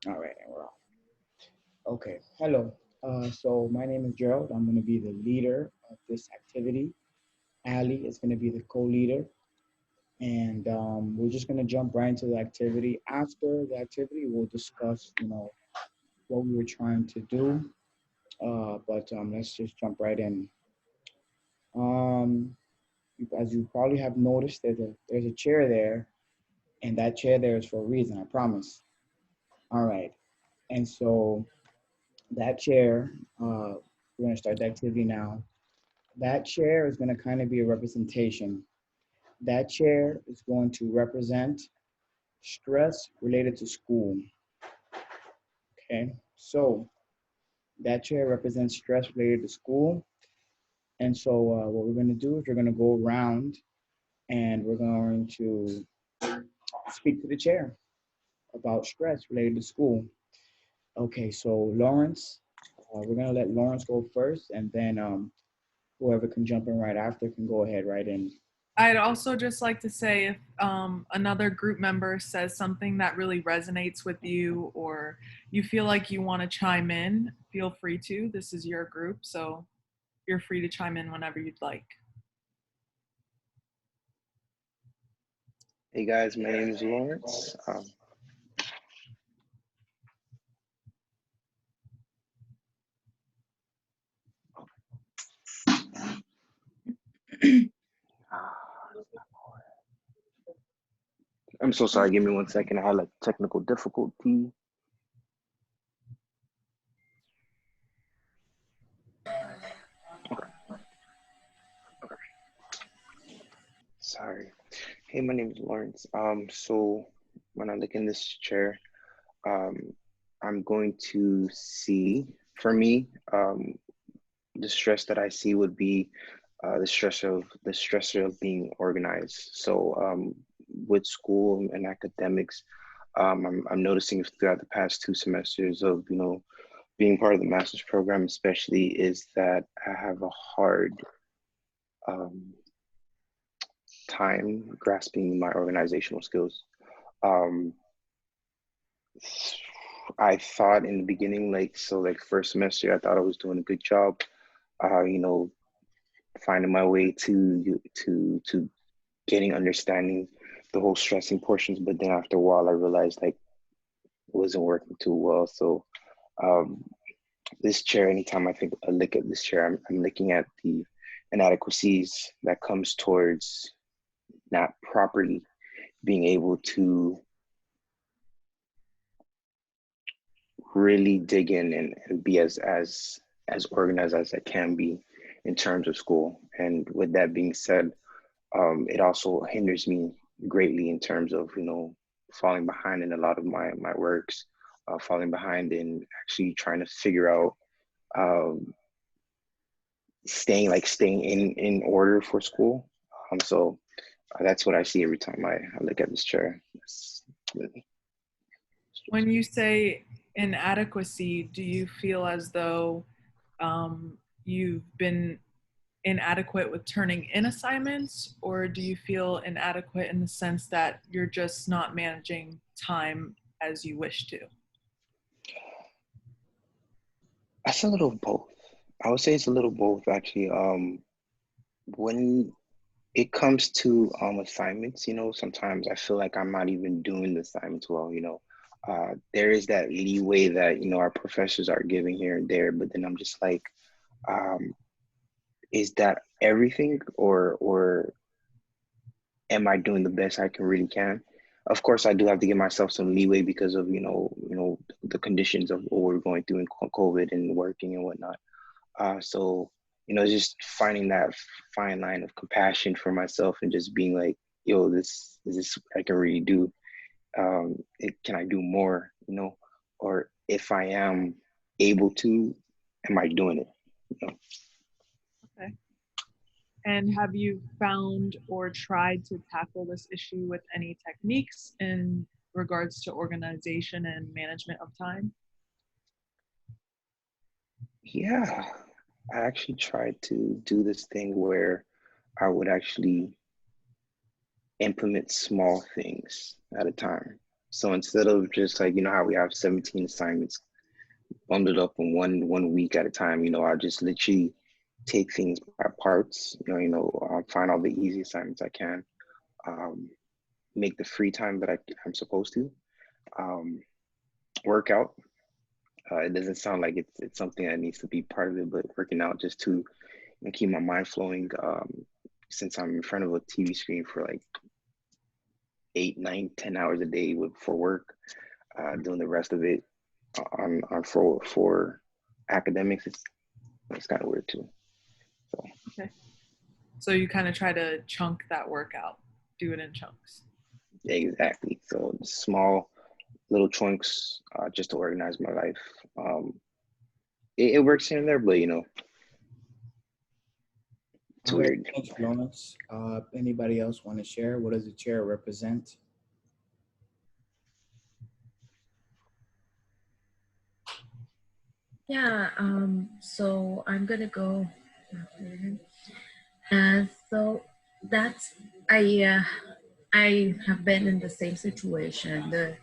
All right, and we're off. Okay, hello. So my name is Gerald. I'm going to be the leader of this activity. Ali is going to be the co-leader, and we're just going to jump right into the activity. After the activity, we'll discuss, what we were trying to do. But let's just jump right in. Um, as you probably have noticed, there's a chair there, and that chair there is for a reason. I promise. All right, and so that chair, we're going to start the activity now. That chair is going to kind of be a representation. That chair is going to represent stress related to school. Okay, so that chair represents stress related to school. And so, what we're going to do is we're going to go around and we're going to speak to the chair about stress related to school. Okay, so Lawrence, we're going to let Lawrence go first, and then whoever can jump in right after can go ahead right in. I'd also just like to say if another group member says something that really resonates with you or you feel like you want to chime in, feel free to. This is your group, so you're free to chime in whenever you'd like. Hey guys, my name is Lawrence. I'm so sorry. Give me 1 second. I had like technical difficulty. Okay. Okay. Sorry. Hey, my name is Lawrence. So when I look in this chair, um, I'm going to see, for me, the stress that I see would be the stressor of being organized. So with school and academics, I'm noticing throughout the past 2 semesters of being part of the master's program, especially, is that I have a hard um, time grasping my organizational skills. Um, I thought in the beginning, like first semester, I thought I was doing a good job. Uh, you know, finding my way to getting understanding the whole stressing portions, but then after a while I realized like it wasn't working too well. So um, this chair, anytime I look at this chair, I'm looking at the inadequacies that comes towards not properly being able to really dig in and be as organized as I can be in terms of school. And with that being said, it also hinders me greatly in terms of falling behind in a lot of my works, falling behind in actually trying to figure out um, staying in order for school. So that's what I see every time I look at this chair. It's really When you say inadequacy, do you feel as though you've been inadequate with turning in assignments, or do you feel inadequate in the sense that you're just not managing time as you wish to? That's a little both. I would say it's a little both actually. When it comes to assignments, sometimes I feel like I'm not even doing the assignments well. There is that leeway that our professors are giving here and there, but then I'm just like, um, is that everything, or am I doing the best I can really can? Of course, I do have to give myself some leeway because of the conditions of what we're going through in COVID and working and whatnot. So, just finding that fine line of compassion for myself and just being like, yo, this is this what I can really do. Can I do more? Or if I am able to, am I doing it? You know? Okay. And have you found or tried to tackle this issue with any techniques in regards to organization and management of time? Yeah, I actually tried to do this thing where I would actually implement small things at a time. So instead of just like, you know, how we have 17 assignments bundled up in one week at a time, you know, I just literally take things by parts, find all the easy assignments I can, um, make the free time that I'm supposed to, um, work out. It doesn't sound like it's something that needs to be part of it, but working out just to, you know, keep my mind flowing. Since I'm in front of a TV screen for like 8, 9, 10 hours a day for work, doing the rest of it on for academics, it's kind of weird too. So Okay. So you kind of try to chunk that workout, do it in chunks. yeah, exactly. So small little chunks, just to organize my life. It works here and there, but you know, it's All right, weird. thanks, Florence. Anybody else want to share? What does the chair represent? Yeah, so I'm gonna go. And so that's I have been in the same situation. The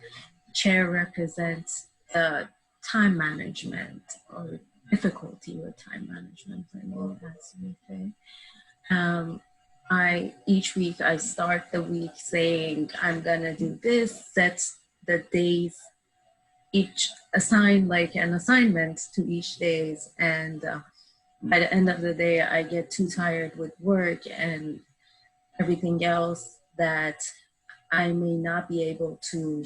chair represents time management or difficulty with time management for me, as we say. I each week I start the week saying I'm gonna do this, set the days, each assign like an assignment to each days, and by the end of the day I get too tired with work and everything else that I may not be able to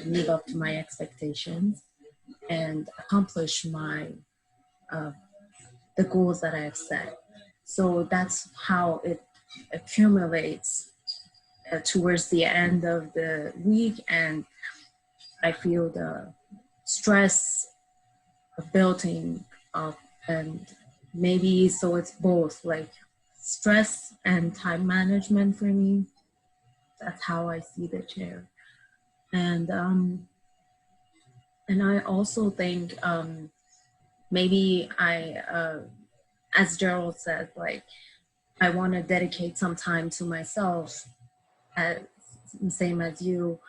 live up to my expectations and accomplish my the goals that I have set. So that's how it accumulates towards the end of the week, and I feel the stress of building up, and maybe so it's both like stress and time management for me. That's how I see the chair. And I also think maybe as Gerald said, like I want to dedicate some time to myself, as, same as you.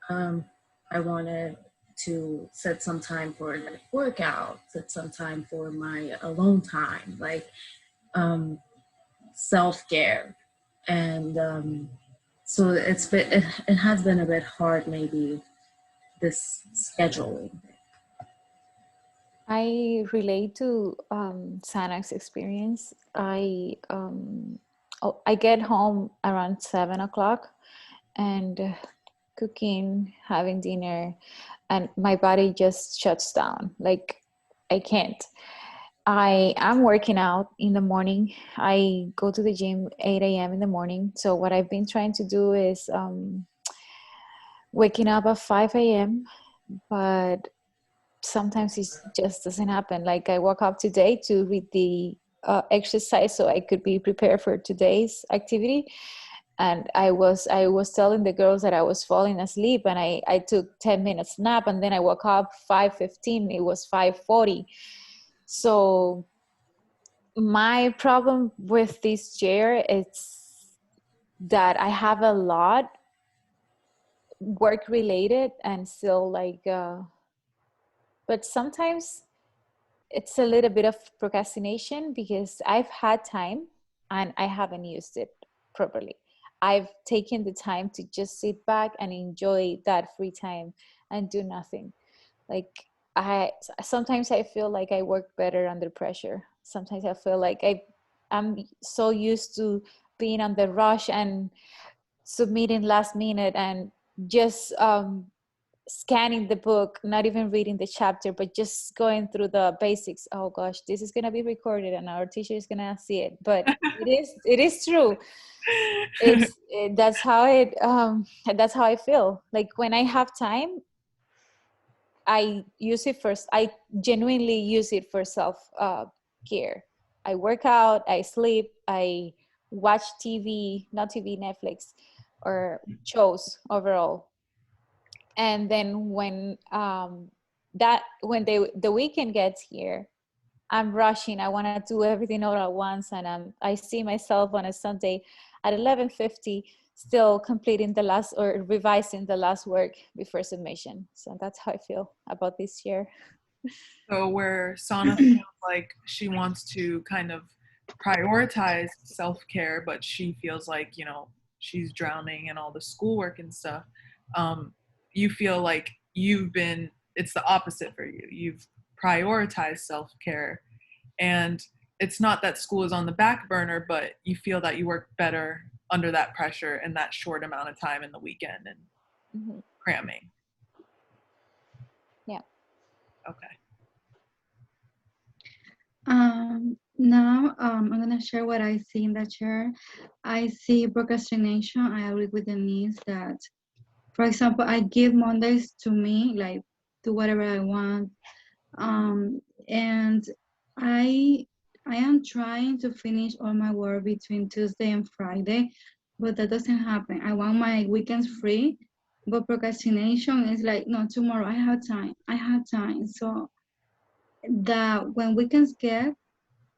I wanted to set some time for like workout, set some time for my alone time, like self-care. And so it has been a bit hard, maybe, this scheduling. I relate to Sanak's experience. I get home around 7 o'clock, and cooking, having dinner, and my body just shuts down. Like I can't. I am working out in the morning. I go to the gym 8 a.m. in the morning. So what I've been trying to do is waking up at 5 a.m. But sometimes it just doesn't happen. Like I woke up today to read the exercise so I could be prepared for today's activity. And I was telling the girls that I was falling asleep, and I took 10 minutes nap, and then I woke up 5:15. It was 5:40. So my problem with this chair is that I have a lot work related and still like but sometimes it's a little bit of procrastination because I've had time and I haven't used it properly. I've taken the time to just sit back and enjoy that free time and do nothing. Like I sometimes I feel like I work better under pressure. Sometimes I feel like I'm so used to being on the rush and submitting last minute and just scanning the book, not even reading the chapter, but just going through the basics. Oh gosh, this is gonna be recorded and our teacher is gonna see it. But it is true. That's how that's how I feel. Like when I have time, I use it first. I genuinely use it for self care. I work out, I sleep, I watch TV, not TV, Netflix, or shows overall. And then when the weekend gets here, I'm rushing. I want to do everything all at once, and I see myself on a Sunday at 11:50 still completing the last or revising the last work before submission. So that's how I feel about this year. So where Sana feels like she wants to kind of prioritize self-care, but she feels like, you know, she's drowning in all the schoolwork and stuff. You feel like it's the opposite for you. You've prioritized self-care, and it's not that school is on the back burner, but you feel that you work better under that pressure in that short amount of time in the weekend and cramming. Yeah. Okay. Now I'm gonna share what I see in that chair. I see procrastination. I agree with Denise that, for example, I give Mondays to me, like do whatever I want, and I am trying to finish all my work between Tuesday and Friday, but that doesn't happen. I want my weekends free, but procrastination is like, no, tomorrow I have time. I have time. So that when weekends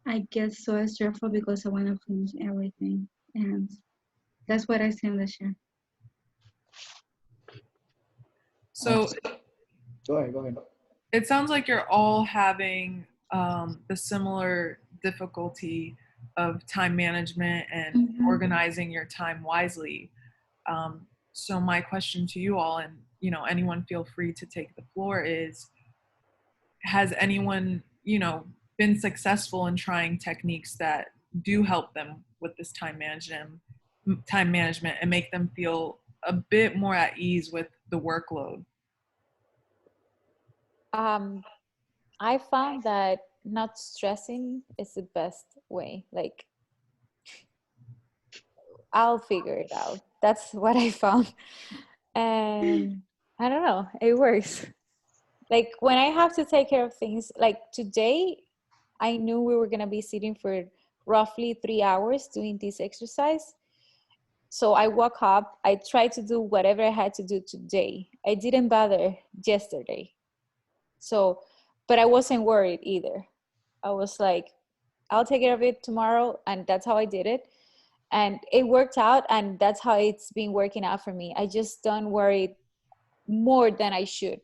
I get so stressful because I want to finish everything, and that's what I see in the show. So Go ahead. it sounds like you're all having the similar difficulty of time management and organizing your time wisely. So my question to you all, and you know, anyone feel free to take the floor, is has anyone, you know, been successful in trying techniques that do help them with this time management and make them feel a bit more at ease with the workload? I found that not stressing is the best way. Like, I'll figure it out. That's what I found. And I don't know, it works. Like when I have to take care of things, like today, I knew we were going to be sitting for roughly 3 hours doing this exercise. So I woke up, I tried to do whatever I had to do today. I didn't bother yesterday. So, but I wasn't worried either. I was like, I'll take care of it tomorrow. And that's how I did it. And it worked out. And that's how it's been working out for me. I just don't worry more than I should.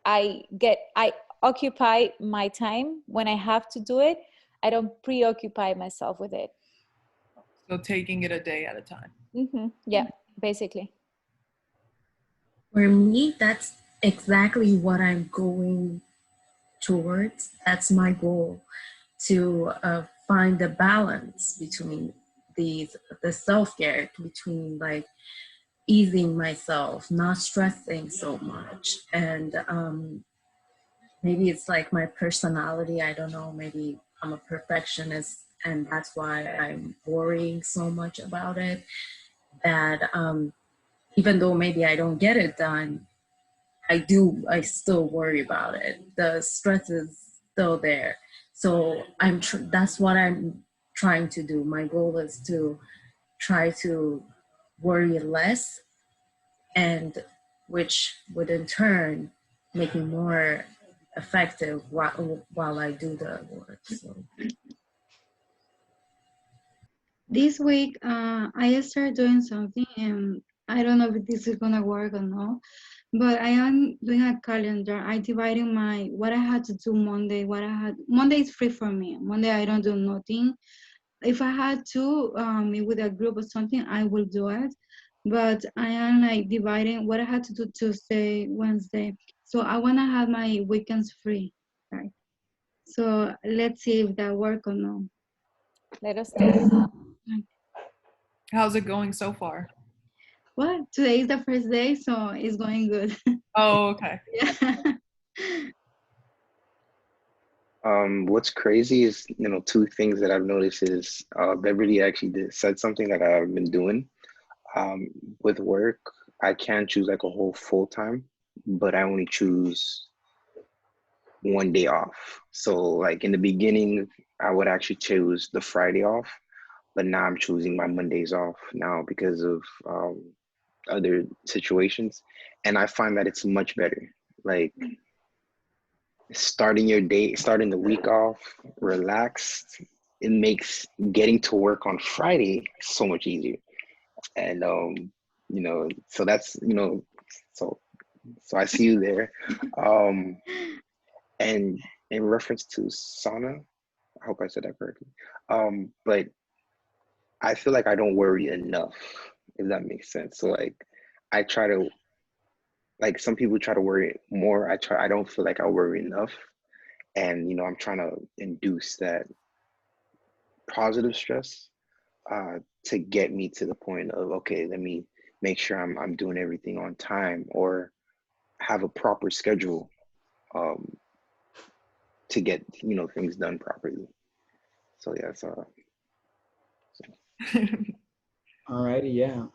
I occupy my time when I have to do it. I don't preoccupy myself with it. So taking it a day at a time. Yeah, basically. For me, that's exactly what I'm going towards. That's my goal, to find the balance between the self-care, between like easing myself, not stressing so much. And maybe it's like my personality, I don't know, maybe I'm a perfectionist and that's why I'm worrying so much about it, that even though maybe I don't get it done, I still worry about it. The stress is still there. So that's what I'm trying to do. My goal is to try to worry less, and which would in turn make me more effective while I do the work. So. This week, I started doing something, and I don't know if this is gonna work or not, but I am doing a calendar. I dividing what I had to do Monday. Monday is free for me. Monday I don't do nothing. If I had to meet with a group or something, I will do it. But I am like dividing what I had to do Tuesday, Wednesday. So I wanna have my weekends free, right? So let's see if that work or not. Let us know. How's it going so far? Well, today is the first day, so it's going good. Oh, okay. Yeah. What's crazy is, two things that I've noticed is Beverly actually said something that I've been doing. With work, I can choose like a whole full time, but I only choose one day off. So like in the beginning, I would actually choose the Friday off, but now I'm choosing my Mondays off now because of other situations. And I find that it's much better. Like starting the week off relaxed, it makes getting to work on Friday so much easier. And you know, so that's, you know, so I see you there. And in reference to sauna, I hope I said that correctly. But I feel like I don't worry enough, if that makes sense. So like I try to, like some people try to worry more. I don't feel like I worry enough. And you know, I'm trying to induce that positive stress to get me to the point of, okay, let me make sure I'm doing everything on time, or have a proper schedule um, to get, you know, things done properly. So yeah, so Alrighty, yeah.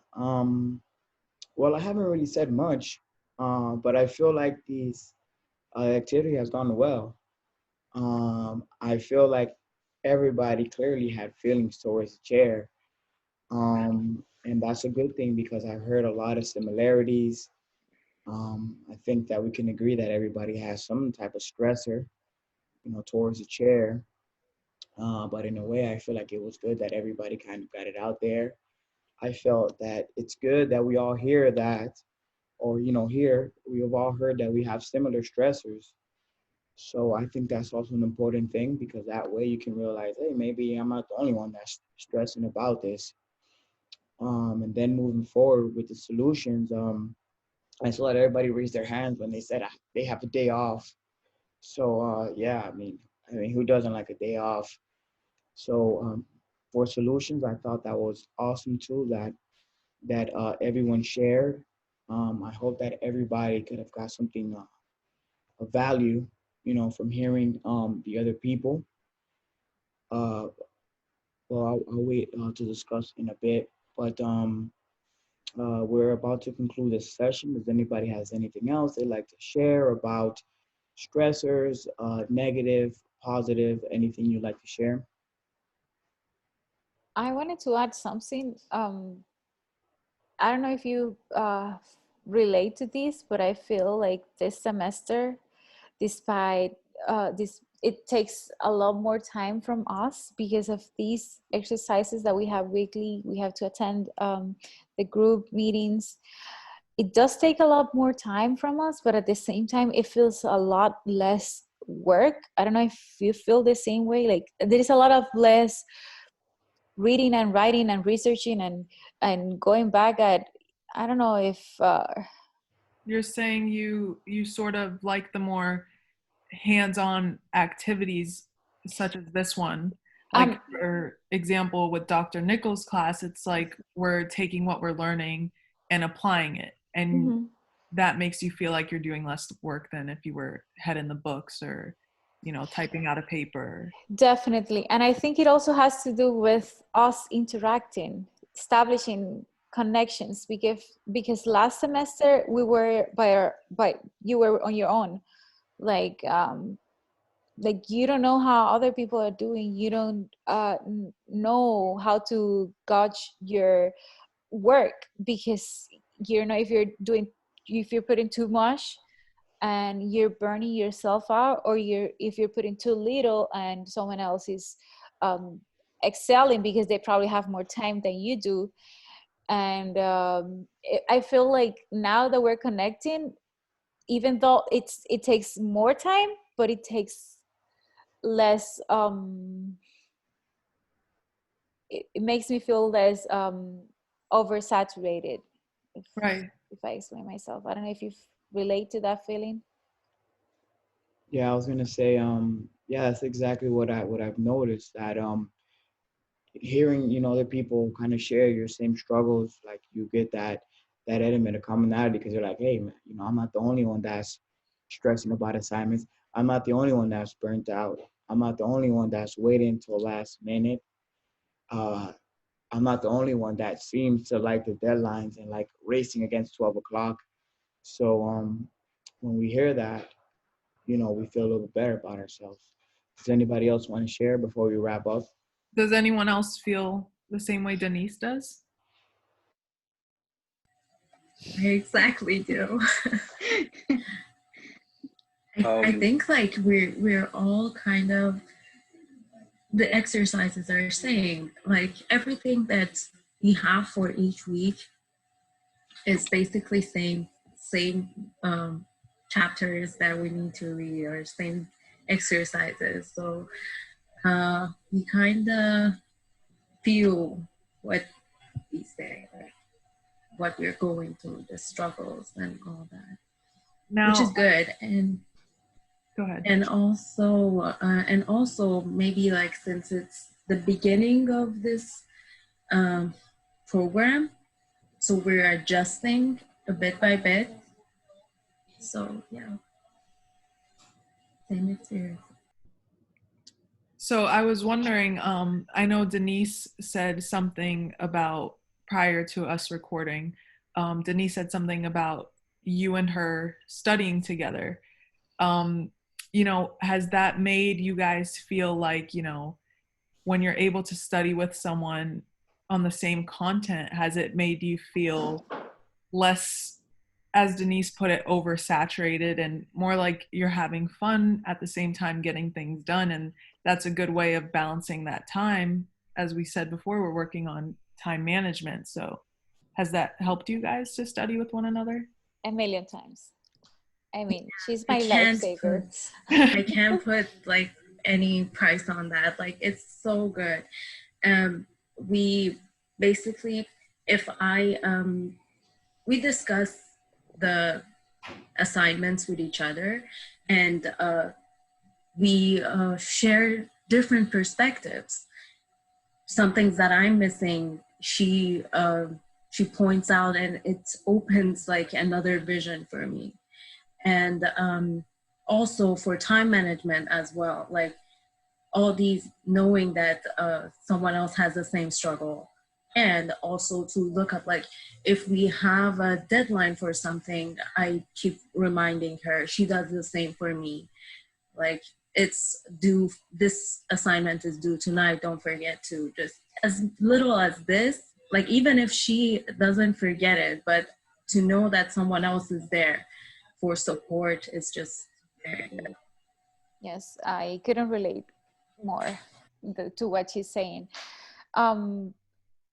Well, I haven't really said much, but I feel like this activity has gone well. I feel like everybody clearly had feelings towards the chair, and that's a good thing because I heard a lot of similarities. I think that we can agree that everybody has some type of stressor, you know, towards the chair. But in a way, I feel like it was good that everybody kind of got it out there. I felt that it's good that we all hear that, or you know, here we have all heard that we have similar stressors. So I think that's also an important thing because that way you can realize, hey, maybe I'm not the only one that's stressing about this. And then moving forward with the solutions, I saw that everybody raised their hands when they said they have a day off. So yeah, I mean, who doesn't like a day off? So for solutions, I thought that was awesome too. That everyone shared. I hope that everybody could have got something of value, you know, from hearing the other people. Uh, well, I'll wait to discuss in a bit, but we're about to conclude this session. Does anybody has anything else they'd like to share about stressors, negative, positive, anything you'd like to share? I wanted to add something. I don't know if you relate to this, but I feel like this semester, despite this, it takes a lot more time from us because of these exercises that we have weekly. We have to attend the group meetings. It does take a lot more time from us, but at the same time, it feels a lot less work. I don't know if you feel the same way. Like there is a lot of less reading and writing and researching and going back at, I don't know if You're saying you sort of like the more hands-on activities such as this one. Like, um for example, with Dr. Nichols' class, it's like we're taking what we're learning and applying it. And mhm. that makes you feel like you're doing less work than if you were head in the books or, typing out a paper. Definitely. And I think it also has to do with us interacting, establishing connections, because last semester we were by you were on your own. Like you don't know how other people are doing. You don't know how to gauge your work because you know if you're putting too much and you're burning yourself out, or if you're putting too little and someone else is um, excelling because they probably have more time than you do. And I feel like now that we're connecting, even though it takes more time, but it takes less it makes me feel less oversaturated, if Right. if I explain myself. I don't know if you relate to that feeling. Yeah, I was gonna say, yeah, that's exactly what I've noticed that hearing, you know, other people kind of share your same struggles, like you get that element of commonality because you're like, hey, man, you know, I'm not the only one that's stressing about assignments. I'm not the only one that's burnt out. I'm not the only one that's waiting till last minute. Uh, I'm not the only one that seems to like the deadlines and like racing against 12 o'clock. So when we hear that, you know, we feel a little better about ourselves. Does anybody else want to share before we wrap up? Does anyone else feel the same way Denise does? I exactly do. I um, think like we're all kind of, the exercises are saying like everything that we have for each week is basically same chapters that we need to read, or same exercises. So we kind of feel what we say, what we're going through, the struggles and all that, Now, which is good. And go ahead. and also maybe like, since it's the beginning of this program, so we're adjusting a bit by bit. So yeah, same experience. So I was wondering, I know Denise said something about, prior to us recording, Denise said something about you and her studying together. You know, has that made you guys feel like, you know, when you're able to study with someone on the same content, has it made you feel less, as Denise put it, oversaturated, and more like you're having fun at the same time getting things done? And that's a good way of balancing that time. As we said before, we're working on time management. So has that helped you guys to study with one another? A million times. I mean, she's I my can't lifesaver. I can't put like any price on that. Like, it's so good. We basically, if I we discuss the assignments with each other, and we share different perspectives. Some things that I'm missing, she points out, and it opens like another vision for me. And also for time management as well, like all these, knowing that someone else has the same struggle, and also to look up, like if we have a deadline for something, I keep reminding her. She does the same for me. Like, it's due, this assignment is due tonight, don't forget to, just as little as this, like even if she doesn't forget it, but to know that someone else is there for support is just very good. Yes, I couldn't relate more to what she's saying.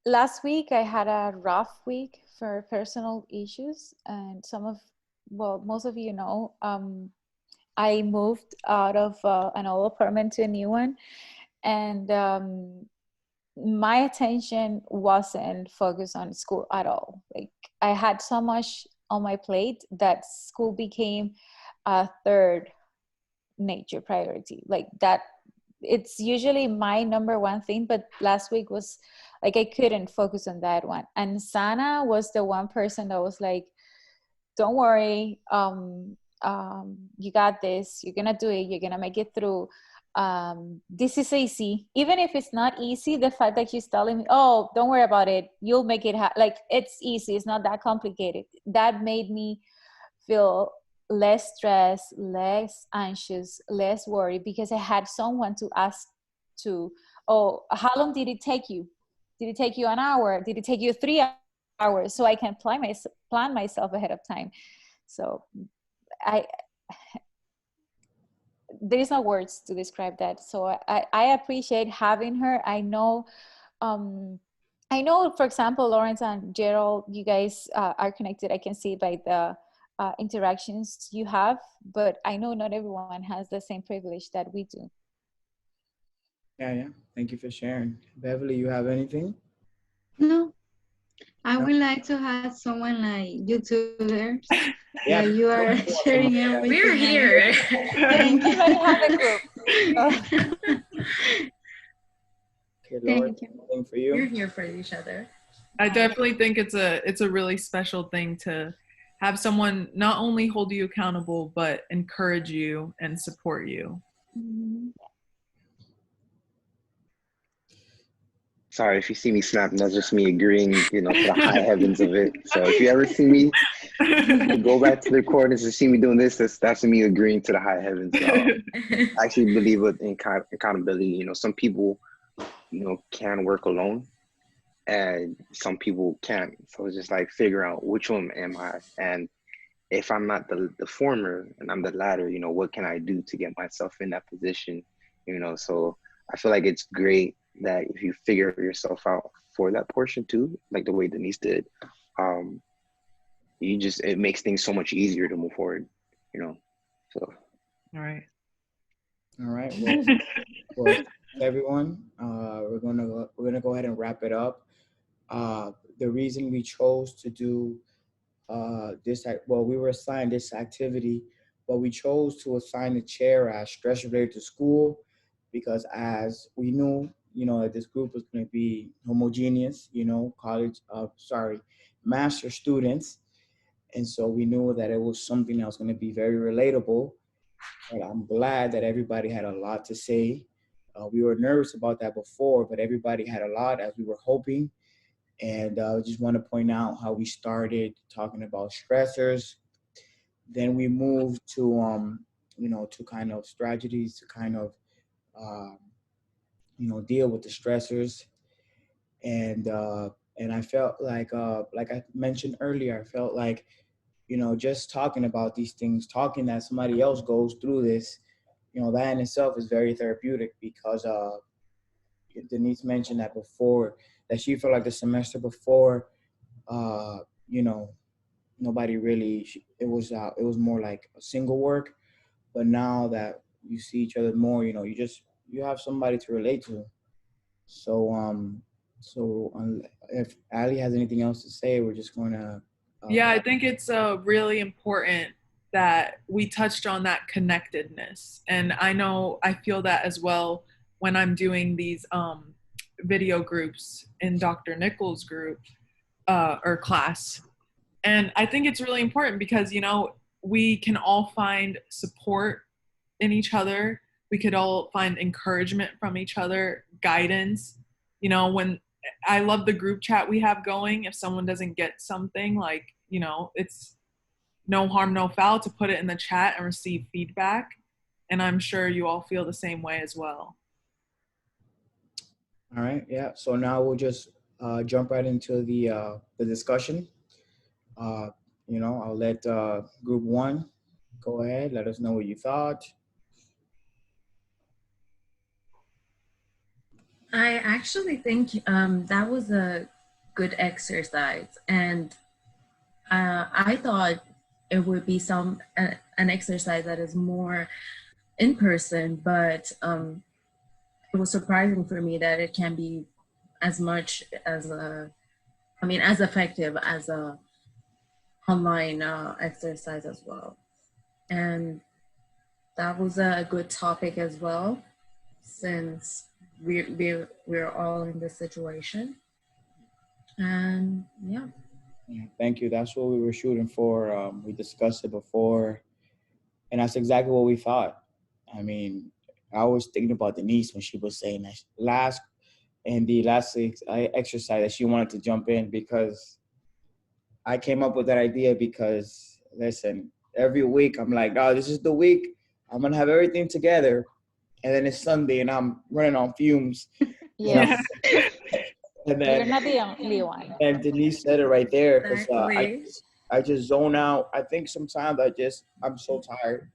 Last week I had a rough week for personal issues, and most of you know, I moved out of an old apartment to a new one, and my attention wasn't focused on school at all. Like, I had so much on my plate that school became a third nature priority. Like that, it's usually my number one thing, but last week was like I couldn't focus on that one. And Sana was the one person that was like, don't worry, you got this, you're gonna do it, you're gonna make it through. This is easy. Even if it's not easy, the fact that she's telling me, oh, don't worry about it, you'll make it like it's easy, it's not that complicated, that made me feel less stressed, less anxious, less worried, because I had someone to ask to, oh, how long did it take you? Did it take you an hour? Did it take you 3 hours? So I can plan myself ahead of time. So there is no words to describe that. So I appreciate having her. I know, for example, Lawrence and Gerald, you guys are connected. I can see by the interactions you have, but I know not everyone has the same privilege that we do. Yeah. Thank you for sharing. Beverly, you have anything? No. I would like to have someone like YouTubers. Yeah, You are sharing everything. We're here. Thank you. Everybody have a group. Okay, Laura, Thank you. anything for you? We're here for each other. I definitely think it's a really special thing to have someone not only hold you accountable, but encourage you and support you. Mm-hmm. Sorry if you see me snapping, that's just me agreeing, to the high heavens of it. So if you ever see me go back to the recordings and see me doing this, that's me agreeing to the high heavens. I actually believe in accountability. Some people, can work alone, and some people can't. So it's just like figure out which one am I, and if I'm not the former and I'm the latter, what can I do to get myself in that position? So I feel like it's great that if you figure yourself out for that portion too, like the way Denise did, it makes things so much easier to move forward, you know. So All right. All right. Well, everyone, we're gonna go ahead and wrap it up. The reason we chose to do we were assigned this activity, but we chose to assign the chair as stress related to school because as we knew, that this group was going to be homogeneous, master students. And so we knew that it was something that was going to be very relatable. And I'm glad that everybody had a lot to say. We were nervous about that before, but everybody had a lot as we were hoping. And I just want to point out how we started talking about stressors. Then we moved to, to kind of strategies to kind of, deal with the stressors. And I felt like I mentioned earlier, I felt like, just talking about these things, talking that somebody else goes through this, that in itself is very therapeutic because Denise mentioned that before, that she felt like the semester before, you know, nobody really, it was more like a single work. But now that you see each other more, you have somebody to relate to. So, if Ali has anything else to say, we're just going to. Yeah, I think it's really important that we touched on that connectedness. And I feel that as well when I'm doing these video groups in Dr. Nichols' group or class. And I think it's really important because, we can all find support in each other. We could all find encouragement from each other, guidance. When I love the group chat we have going, if someone doesn't get something, like, it's no harm, no foul to put it in the chat and receive feedback. And I'm sure you all feel the same way as well. All right. Yeah. So now we'll just jump right into the discussion. I'll let group one go ahead. Let us know what you thought. I actually think that was a good exercise, and I thought it would be an exercise that is more in person, but it was surprising for me that it can be as much as as effective as a online exercise as well. And that was a good topic as well, since we're all in this situation. And yeah. Thank you. That's what we were shooting for. We discussed it before, and that's exactly what we thought. I mean, I was thinking about Denise when she was saying that last exercise that she wanted to jump in, because I came up with that idea because, listen, every week I'm like, oh, this is the week I'm going to have everything together. And then it's Sunday and I'm running on fumes. Yes. And then, you're not the only one. And Denise said it right there, because Exactly. I just zone out. I think sometimes I'm so tired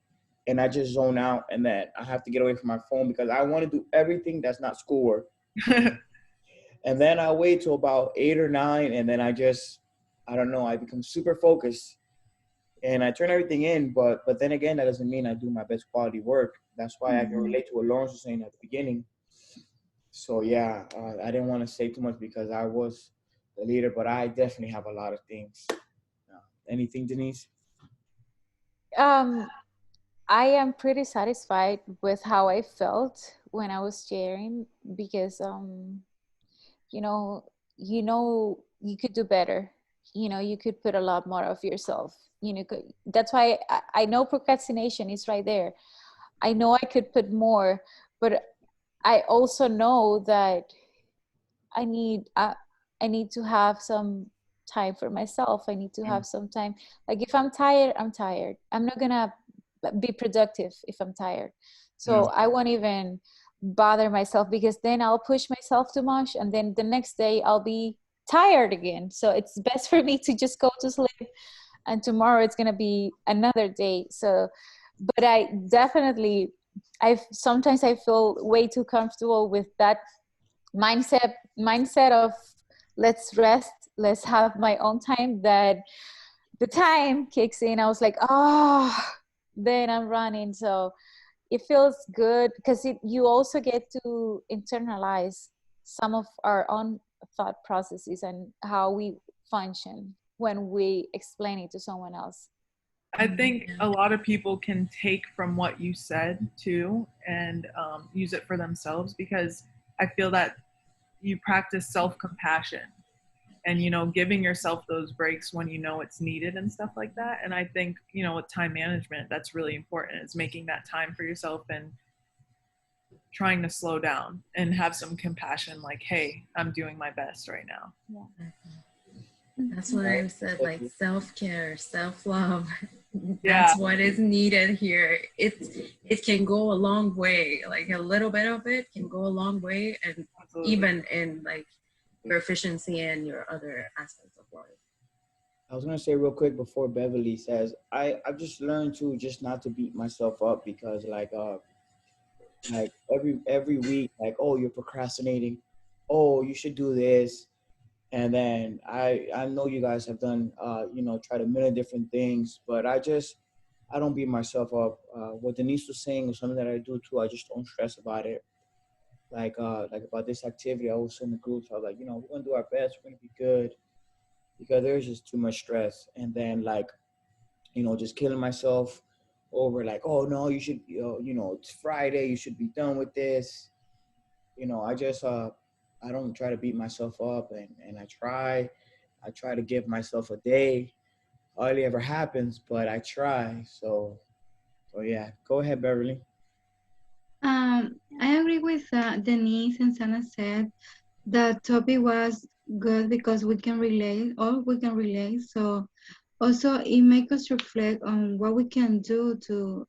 and I just zone out, and then I have to get away from my phone because I want to do everything that's not schoolwork. And then I wait till about 8 or 9, and then I don't know, I become super focused and I turn everything in. But then again, that doesn't mean I do my best quality work. That's why I can relate to what Lawrence was saying at the beginning. So yeah, I didn't want to say too much because I was the leader, but I definitely have a lot of things. Anything, Denise? I am pretty satisfied with how I felt when I was sharing, because you could do better. You could put a lot more of yourself. That's why I know procrastination is right there. I know I could put more, but I also know that I need to have some time for myself. I need to have some time. Like if I'm tired, I'm tired. I'm not gonna be productive if I'm tired. So I won't even bother myself, because then I'll push myself too much, and then the next day I'll be tired again. So it's best for me to just go to sleep, and tomorrow it's gonna be another day. So, but I definitely, sometimes I feel way too comfortable with that mindset of let's rest, let's have my own time, that the time kicks in. I was like, oh, then I'm running. So it feels good because you also get to internalize some of our own thought processes and how we function when we explain it to someone else. I think a lot of people can take from what you said too and use it for themselves, because I feel that you practice self-compassion and, you know, giving yourself those breaks when you know it's needed and stuff like that. And I think, you know, with time management, that's really important, is making that time for yourself and trying to slow down and have some compassion, like, hey, I'm doing my best right now. Yeah. That's what I said, like self-care, self-love. Yeah. That's what is needed here. It can go a long way. Like a little bit of it can go a long way, and Absolutely. even in like your efficiency and your other aspects of life. I was gonna say real quick before Beverly says, I've just learned to just not to beat myself up, because like every week, like, oh, you're procrastinating, oh, you should do this. And then I know you guys have done you know, tried a million different things, but I don't beat myself up. What Denise was saying was something that I do too. I just don't stress about it. Like about this activity, I was in the groups. I was like, you know, we're gonna do our best. We're gonna be good, because there's just too much stress. And then, like, you know, just killing myself over, like, oh no, you should, you know, it's Friday, you should be done with this. You know, I don't try to beat myself up, and I try to give myself a day. Hardly ever happens, but I try. So yeah, go ahead, Beverly. I agree with Denise and Sana said. The topic was good because we can relate, or we can relate. So also it makes us reflect on what we can do to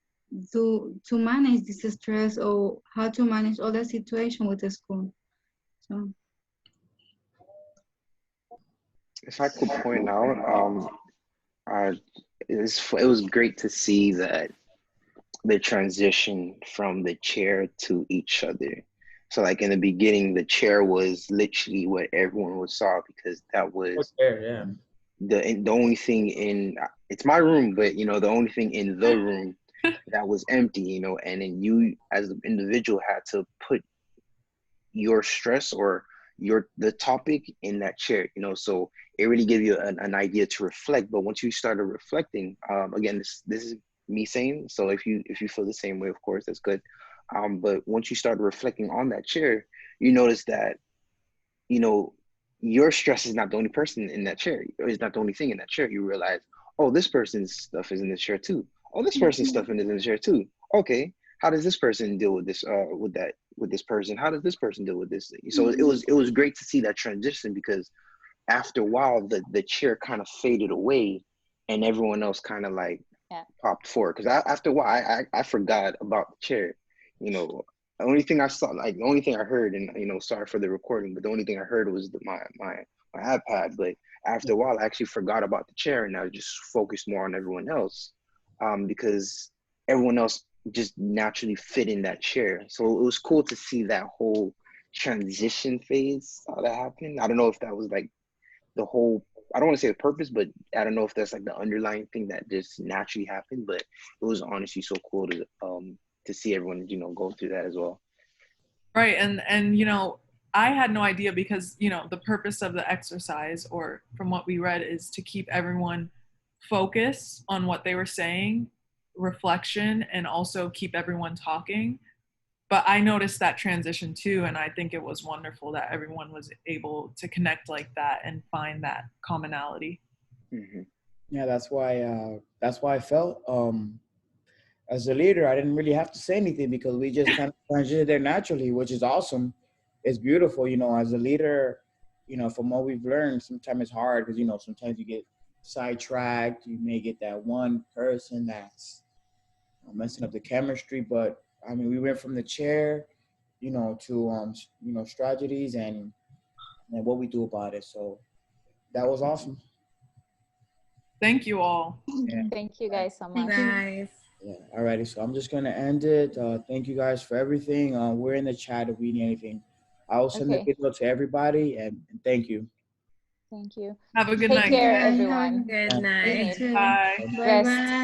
manage this stress, or how to manage all the situation with the school. So If I could point out, uh, it was great to see that the transition from the chair to each other. So like in the beginning, the chair was literally what everyone would saw, because that was There, yeah. the only thing in, it's my room, but you know, the only thing in the room that was empty, you know. And then you as the individual had to put your stress or the topic in that chair, you know. So it really gave you an idea to reflect. But once you started reflecting, again, this is me saying, so if you feel the same way, of course, that's good. But once you started reflecting on that chair, you notice that, you know, your stress is not the only person in that chair, or is not the only thing in that chair. You realize, oh, this person's stuff is in this chair too. Oh, this person's stuff is in this chair too. Okay, how does this person deal with this? With this person, how does this person deal with this? So it was great to see that transition, because after a while, the chair kind of faded away, and everyone else kind of like popped forward. Because after a while, I forgot about the chair, you know. The only thing I saw, like the only thing I heard, and you know, sorry for the recording, but the only thing I heard was my iPad. But after a while, I actually forgot about the chair, and I just focused more on everyone else, because everyone else just naturally fit in that chair. So it was cool to see that whole transition phase that happened. I don't know if that was like the whole, I don't want to say the purpose, but I don't know if that's like the underlying thing that just naturally happened. But it was honestly so cool to see everyone, you know, go through that as well. Right. And you know, I had no idea, because, you know, the purpose of the exercise, or from what we read, is to keep everyone focused on what they were saying, reflection, and also keep everyone talking. But I noticed that transition too, and I think it was wonderful that everyone was able to connect like that and find that commonality. Mm-hmm. Yeah, that's why I felt as a leader, I didn't really have to say anything, because we just kind of transitioned there naturally, which is awesome. It's beautiful, you know. As a leader, you know, from what we've learned, sometimes it's hard, because, you know, sometimes you get sidetracked. You may get that one person that's messing up the chemistry. But I mean, we went from the chair, you know, to you know, strategies and what we do about it. So that was awesome. Thank you all. Yeah. Thank you guys so much. Guys. Yeah. Alrighty. So I'm just gonna end it. Thank you guys for everything. We're in the chat if we need anything. I will send the Okay. video to everybody, and thank you. Thank you. Have a good Take night. care, Bye. everyone. Good Yeah. night. You too. Bye. Bye Rest. bye.